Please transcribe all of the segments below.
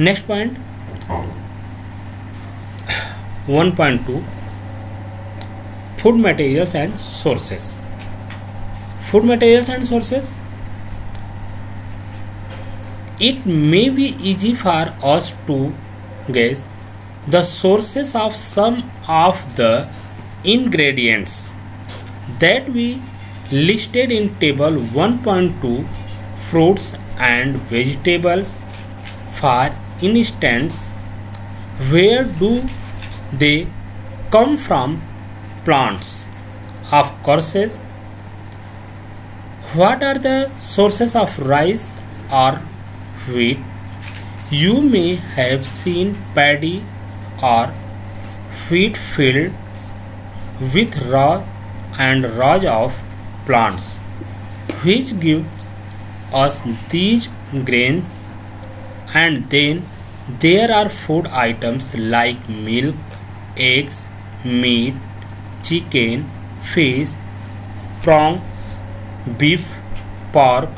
Next point 1.2 food materials and sources. Food materials and sources. It may be easy for us to guess the sources of some of the ingredients that we listed in table 1.2. Fruits and vegetables, for instance, where do they come from? Plants. Of course, what are the sources of rice or wheat? You may have seen paddy or wheat fields with rows of plants, which gives us these grains. And then there are food items like milk, eggs, meat, chicken, fish, prawns, beef, pork,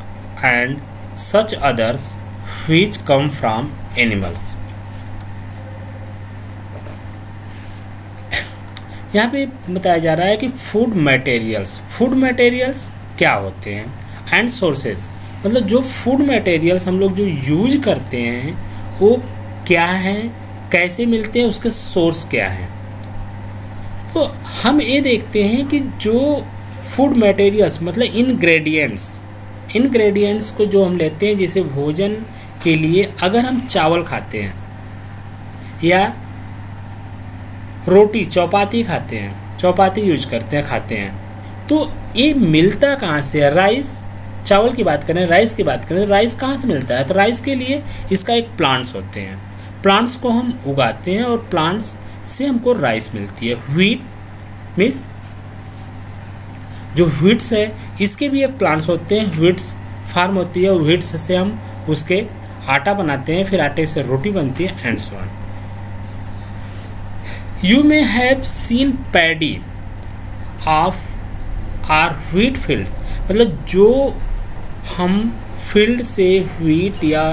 and such others which come from animals. यहाँ पे बताया जा रहा है कि food materials क्या होते हैं एंड सोर्सेस, मतलब जो फूड मटेरियल्स हम लोग जो यूज करते हैं वो क्या है, कैसे मिलते हैं, उसके सोर्स क्या है. तो हम ये देखते हैं कि जो फूड मटेरियल्स मतलब इनग्रेडिएंट्स को जो हम लेते हैं, जैसे भोजन के लिए अगर हम चावल खाते हैं या रोटी चौपाती खाते हैं, चौपाती यूज करते हैं, खाते हैं, तो ये मिलता कहाँ से है. राइस, चावल की बात करें, राइस की बात करें, तो राइस कहाँ से मिलता है. तो राइस के लिए इसका एक प्लांट्स होते हैं, प्लांट्स को हम उगाते हैं और प्लांट्स से हमको राइस मिलती है. व्हीट मीन्स जो व्हीट्स है इसके भी एक प्लांट्स होते हैं, व्हीट्स फार्म होती है और व्हीट्स से हम उसके आटा बनाते हैं, फिर आटे से रोटी बनती है and so on. You may have seen paddy of or wheat fields, मतलब जो हम फील्ड से व्हीट या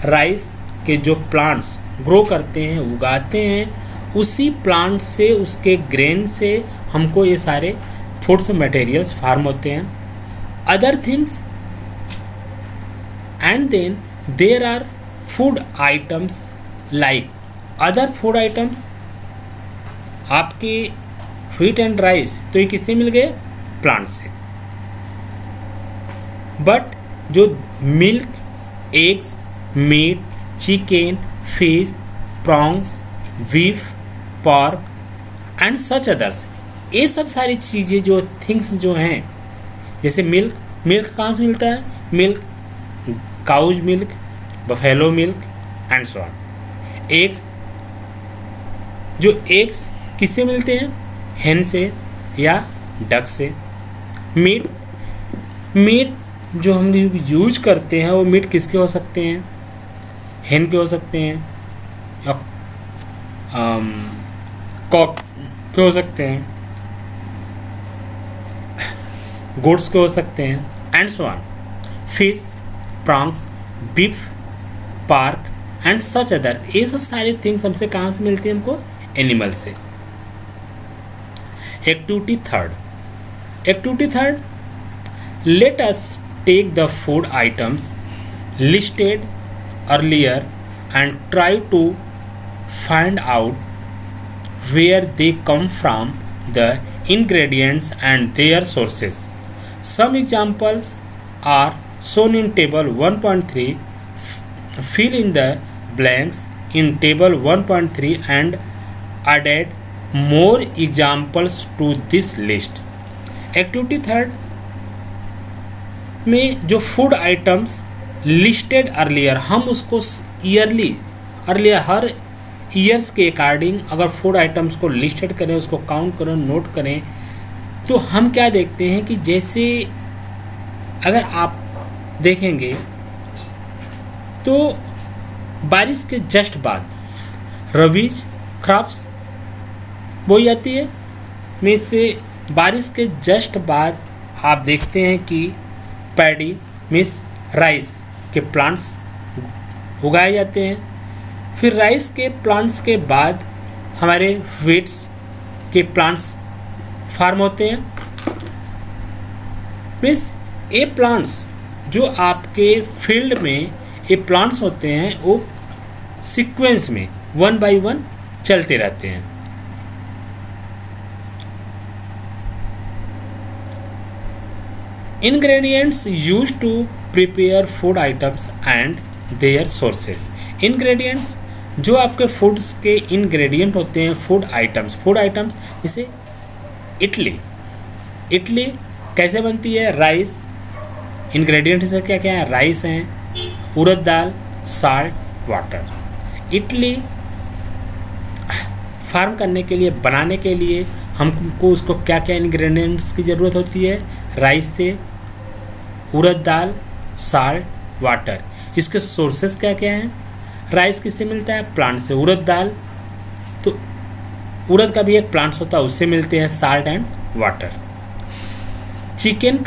राइस के जो प्लांट्स ग्रो करते हैं, उगाते हैं, उसी प्लांट से, उसके ग्रेन से हमको ये सारे फूड्स मटेरियल्स फार्म होते हैं. Other things and then there are food items like other food items. आपके व्हीट एंड राइस तो ये किससे मिल गए, प्लांट से. बट जो milk, eggs, meat, chicken, fish, prawns, beef, pork and such others, ये सब सारी चीज़ें जो थिंग्स जो हैं, जैसे मिल्क कहाँ से मिलता है, milk cow's milk, buffalo milk and so on. Eggs, जो एग्स किससे मिलते हैं, हेन से या डक से. मीट जो हम यूज करते हैं वो मीट किसके हो सकते हैं, हेन के हो सकते हैं या कॉक के हो सकते हैं, गोट्स के हो सकते हैं and so on. Fish, prawns, beef, park and such other, ये सब सारे थिंग्स हमसे कहाँ से मिलती है, हमको एनिमल से. Activity third, let us take the food items listed earlier and try to find out where they come from, the ingredients and their sources. Some examples are shown in table 1.3. Fill in the blanks in table 1.3 and added more examples to this list. Activity third में जो food items listed earlier, हम उसको earlier हर years के according अगर food items को listed करें, उसको count करें, नोट करें, तो हम क्या देखते हैं कि जैसे अगर आप देखेंगे तो बारिश के जस्ट बाद रबीज क्रॉप्स बोई जाती है. में से बारिश के जस्ट बाद आप देखते हैं कि पैडी मीन्स राइस के प्लांट्स उगाए जाते हैं. फिर राइस के प्लांट्स के बाद हमारे व्हीट्स के प्लांट्स फार्म होते हैं। मीन्स ये प्लांट्स जो आपके फील्ड में ये प्लांट्स होते हैं वो सीक्वेंस में 1 by 1 चलते रहते हैं। Ingredients use to prepare food items and their sources. Ingredients जो आपके फूड्स के इंग्रेडिएंट होते हैं, फूड आइटम्स जैसे इडली कैसे बनती है? राइस। इंग्रेडिएंट इसका क्या क्या है? राइस हैं, उड़द दाल, साल्ट, वाटर। इडली फार्म करने के लिए, बनाने के लिए हमको उसको क्या क्या इंग्रेडिएंट्स की ज़रूरत होती है? राइस से, उड़द दाल, साल्ट, वाटर। इसके सोर्सेस क्या क्या हैं? राइस किससे मिलता है? प्लांट से। उड़द दाल तो उड़द का भी एक प्लांट्स होता है, उससे मिलते हैं salt and water. Chicken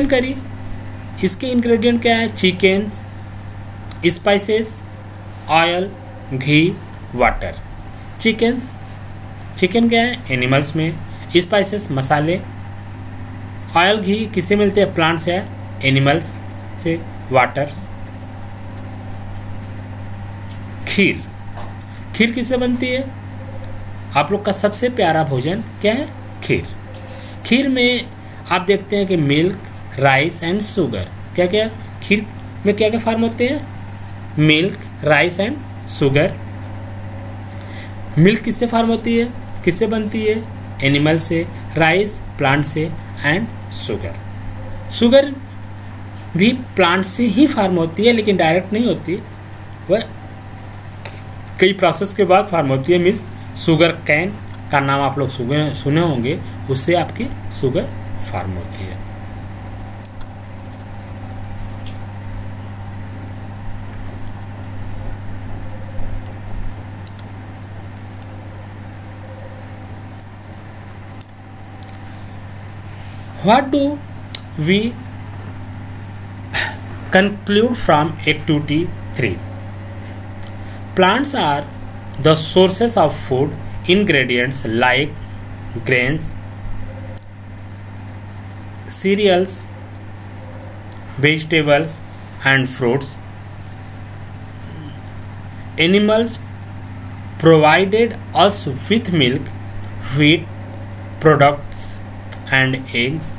curry इसके इंग्रेडिएंट क्या है? चिकन, स्पाइसेस, ऑयल, घी, वाटर। चिकन क्या है? एनिमल्स में। स्पाइसेस मसाले, ऑयल घी किससे मिलते हैं? प्लांट से, एनिमल्स से, वाटर। खीर किससे बनती है? आप लोग का सबसे प्यारा भोजन क्या है? खीर में आप देखते हैं कि मिल्क, राइस एंड शुगर। क्या क्या खीर में क्या क्या फार्म होते हैं? Milk, rice and sugar. Milk किससे फार्म होती है, किससे बनती है? एनिमल से। राइस प्लांट से एंड शुगर भी प्लांट से ही फार्म होती है, लेकिन डायरेक्ट नहीं होती, वह कई प्रोसेस के बाद फार्म होती है। मीन्स शुगर कैन का नाम आप लोग सुने होंगे, उससे आपकी शुगर फार्म होती है। What do we conclude from activity 3? Plants are the sources of food ingredients like grains, cereals, vegetables and fruits. Animals provided us with milk, wheat products and eggs.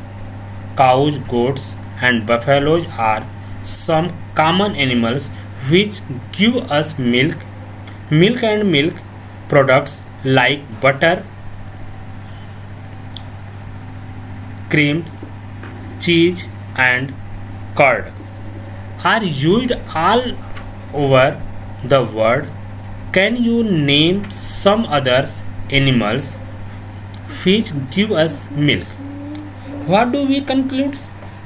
Cows, goats and buffaloes are some common animals which give us milk and milk products like butter, cream, cheese and curd are used all over the world. Can you name some others animals which give us milk? What do we conclude?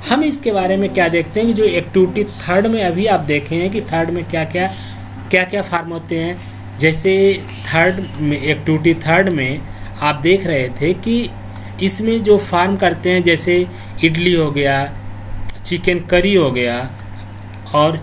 हम इसके बारे में क्या देखते हैं कि जो activity 3 में अभी आप देखे हैं कि 3 में क्या क्या फार्म होते हैं। जैसे एक्टिविटी 3 में आप देख रहे थे कि इसमें जो फार्म करते हैं, जैसे इडली हो गया, चिकन करी हो गया और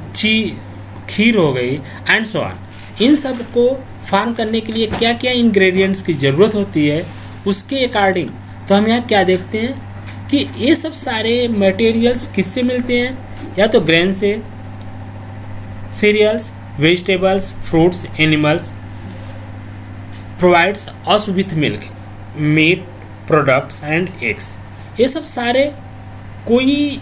खीर हो गई एंड सो ऑन। इन सब को फार्म करने के लिए क्या क्या इंग्रेडिएंट्स की ज़रूरत होती है, उसके अकॉर्डिंग तो हम यहाँ क्या देखते हैं कि ये सब सारे मटेरियल्स किससे मिलते हैं? या तो ग्रेन से, cereals, vegetables, fruits, animals provides us with milk, meat products and eggs. ये सब सारे कोई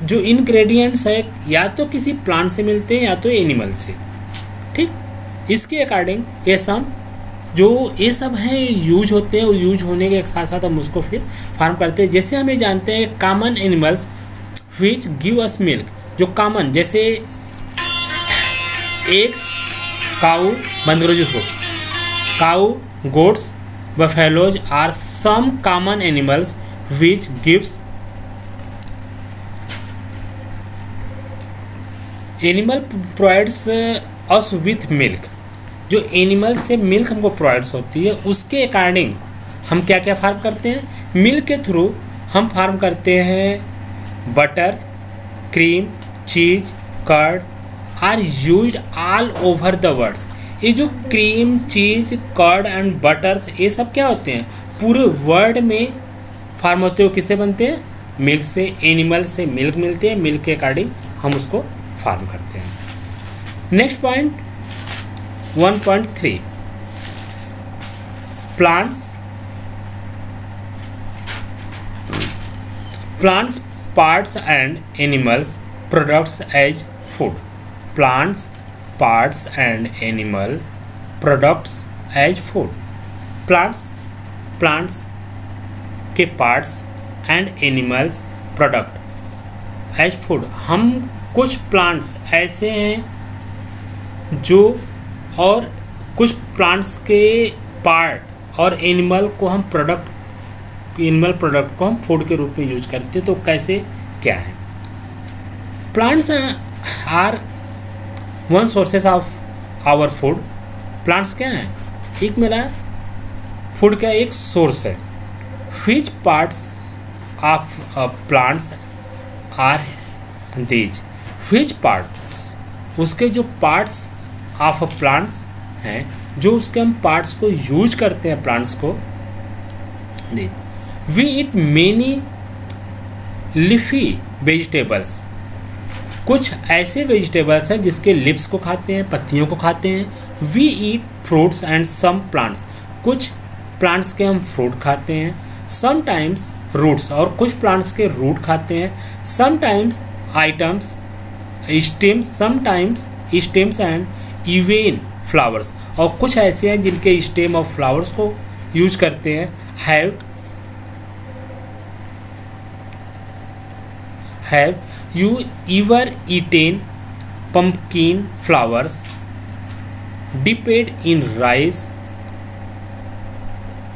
जो इंग्रेडिएंट्स है या तो किसी प्लांट से मिलते हैं या तो एनिमल से। ठीक, इसके अकॉर्डिंग ये सब हैं यूज होते हैं, और यूज होने के साथ साथ हम उसको फिर फार्म करते हैं। जैसे हमें जानते हैं common animals which give us milk, जो कॉमन जैसे एग्स, काऊ, बंद करो जिसको, cow, goats, buffaloes are some common animals which gives animal provides us with milk. जो एनिमल से मिल्क हमको प्रोवाइड्स होती है, उसके अकॉर्डिंग हम क्या क्या फार्म करते हैं? मिल्क के थ्रू हम फार्म करते हैं butter, cream, cheese, curd are used all over the world. ये जो cream, cheese, curd and buttress, ये सब क्या होते हैं, पूरे वर्ल्ड में फार्म होते हो। किससे बनते हैं? मिल्क से। एनिमल से मिल्क मिलती है, मिल्क के अकॉर्डिंग हम उसको फार्म करते हैं। Next point 1.3 plants parts and animals products as food। plants parts and animal products as food। plants के parts and animals product as food। हम कुछ plants ऐसे हैं जो, और कुछ प्लांट्स के पार्ट और एनिमल को हम एनिमल प्रोडक्ट को हम फूड के रूप में यूज करते हैं। तो कैसे, क्या है? Plants are one sources of our food. Plants क्या हैं? एक मेरा फूड का एक सोर्स है। Which parts of plants are these. Which parts, उसके जो पार्ट्स ऑफ प्लांट्स हैं, जो उसके हम पार्ट्स को यूज करते हैं प्लांट्स को। We eat many leafy vegetables. कुछ ऐसे वेजिटेबल्स हैं जिसके लिप्स को खाते हैं, पत्तियों को खाते हैं। We eat fruits and some plants. कुछ प्लांट्स के हम फ्रूट खाते हैं। समटाइम्स रूट्स, और कुछ प्लांट्स के रूट खाते हैं। Sometimes items stems, sometimes stems and even flowers, और कुछ ऐसे हैं जिनके स्टेम और फ्लावर्स को यूज करते हैं। Have you ever eaten pumpkin flowers dipped in rice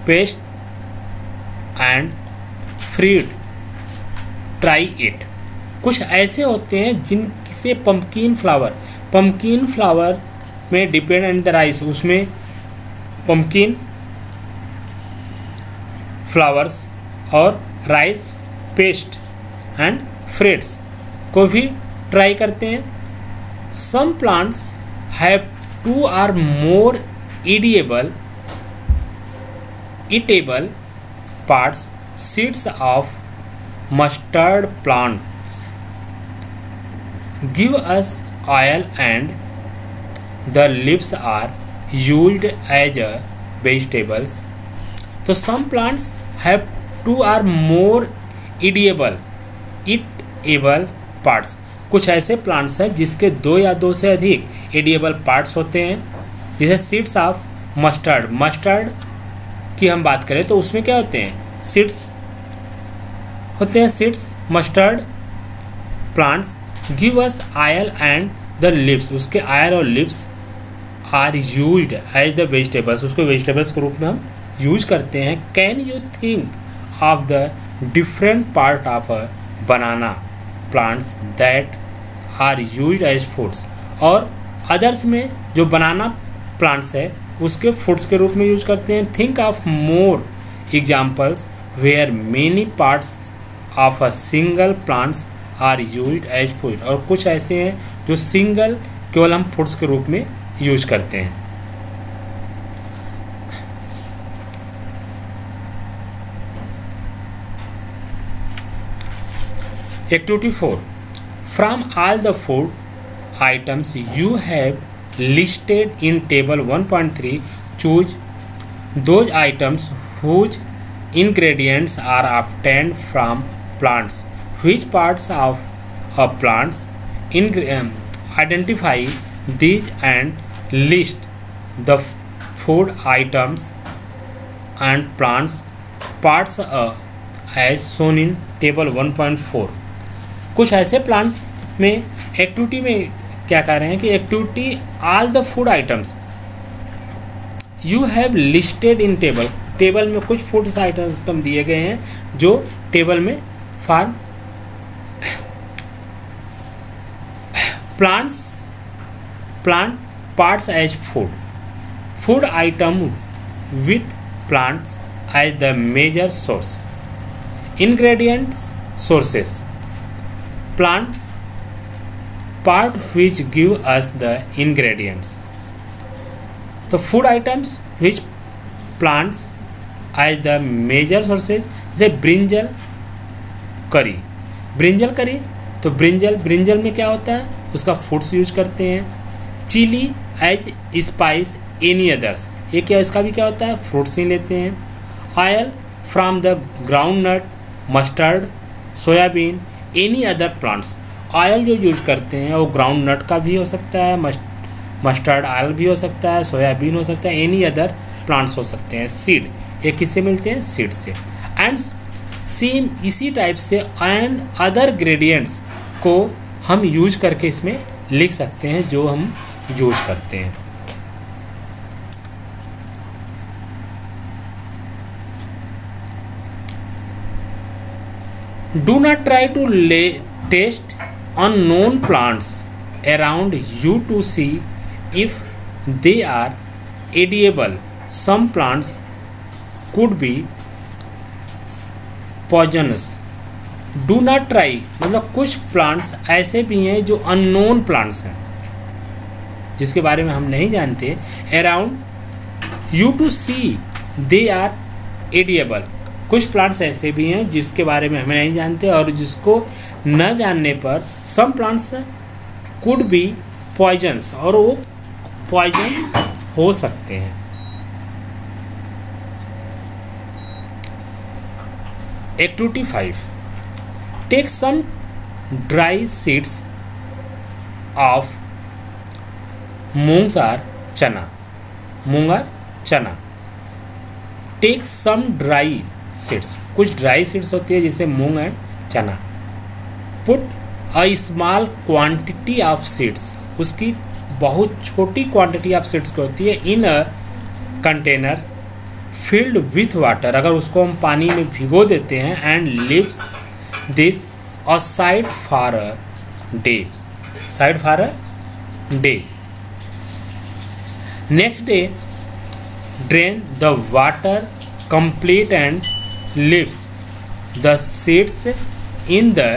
paste and fried? Try it। कुछ ऐसे होते हैं जिनसे पंपकिन फ्लावर में डिपेंड एंड द राइस, उसमें पंपकिन फ्लावर्स और राइस पेस्ट एंड फ्रेड्स को भी ट्राई करते हैं। Some plants have 2 or more eatable parts। seeds of mustard plants give us oil and the leaves are used as a vegetables। तो some plants have 2 or more eatable parts। कुछ ऐसे plants हैं जिसके 2 या 2 से अधिक एडिएबल पार्ट्स होते हैं, जैसे सीड्स ऑफ मस्टर्ड की हम बात करें तो उसमें क्या होते हैं? सीड्स होते हैं। Seeds mustard plants give us oil and the leaves. उसके ऑयल और leaves are used as the vegetables. उसको वेजिटेबल्स के रूप में हम यूज करते हैं। Can you think of the different part of a banana plants that are used as foods? और अदर्स में जो बनाना प्लांट्स है उसके फूड्स के रूप में यूज करते हैं। Think of more examples where many parts of a single plants are used as food. और कुछ ऐसे हैं जो सिंगल केवल हम फूड्स के रूप में यूज करते हैं। Activity 4। From all the food items you have listed in table 1.3, choose those items whose ingredients are obtained from plants। Which parts of plants? Identify these and list the food items and plants parts as shown in table 1.4। कुछ ऐसे plants में activity में क्या कह रहे हैं कि activity all the food items you have listed in table में कुछ फूड आइटम्स दिए गए हैं जो टेबल में form plant parts as food item with plants as the major source. Ingredients sources plant part which give us the ingredients. The food items which plants as the major sources, जैसे brinjal करी, brinjal करी तो brinjal में क्या होता है, उसका foods use करते हैं. Chili as spice any others, ये क्या, इसका भी क्या होता है, फ्रूट्स ही लेते हैं. Oil from the groundnut, mustard, soybean, any other plants. Oil जो यूज करते हैं वो ग्राउंड नट का भी हो सकता है, मस्टर्ड ऑयल भी हो सकता है, सोयाबीन हो सकता है, एनी अदर प्लांट्स हो सकते हैं. सीड, ये किससे मिलते हैं, सीड से. एंड सेम इसी टाइप से एंड अदर ग्रेडियंट्स को हम यूज करके इसमें लिख सकते हैं जो हम यूज करते हैं. Do not try to taste unknown plants around you to see if they are edible. Some plants could be poisonous. Do not try मतलब कुछ प्लांट्स ऐसे भी हैं जो अननोन प्लांट्स हैं, जिसके बारे में हम नहीं जानते. Around you to see they are edible, कुछ प्लांट्स ऐसे भी हैं जिसके बारे में हमें नहीं जानते और जिसको न जानने पर some plants could be poisons, और वो पॉइजन हो सकते हैं. Activity 5, take some dry seeds of moong और चना. मूंग और chana. Take some dry seeds, कुछ ड्राई सीड्स होती है जैसे moong and chana. Put a small quantity of seeds, उसकी बहुत छोटी क्वांटिटी ऑफ सीड्स की होती है. In a containers filled with water, अगर उसको हम पानी में भिगो देते हैं. And leaves this aside for a day, side for a day. Next day drain the water complete and leaves the seeds in the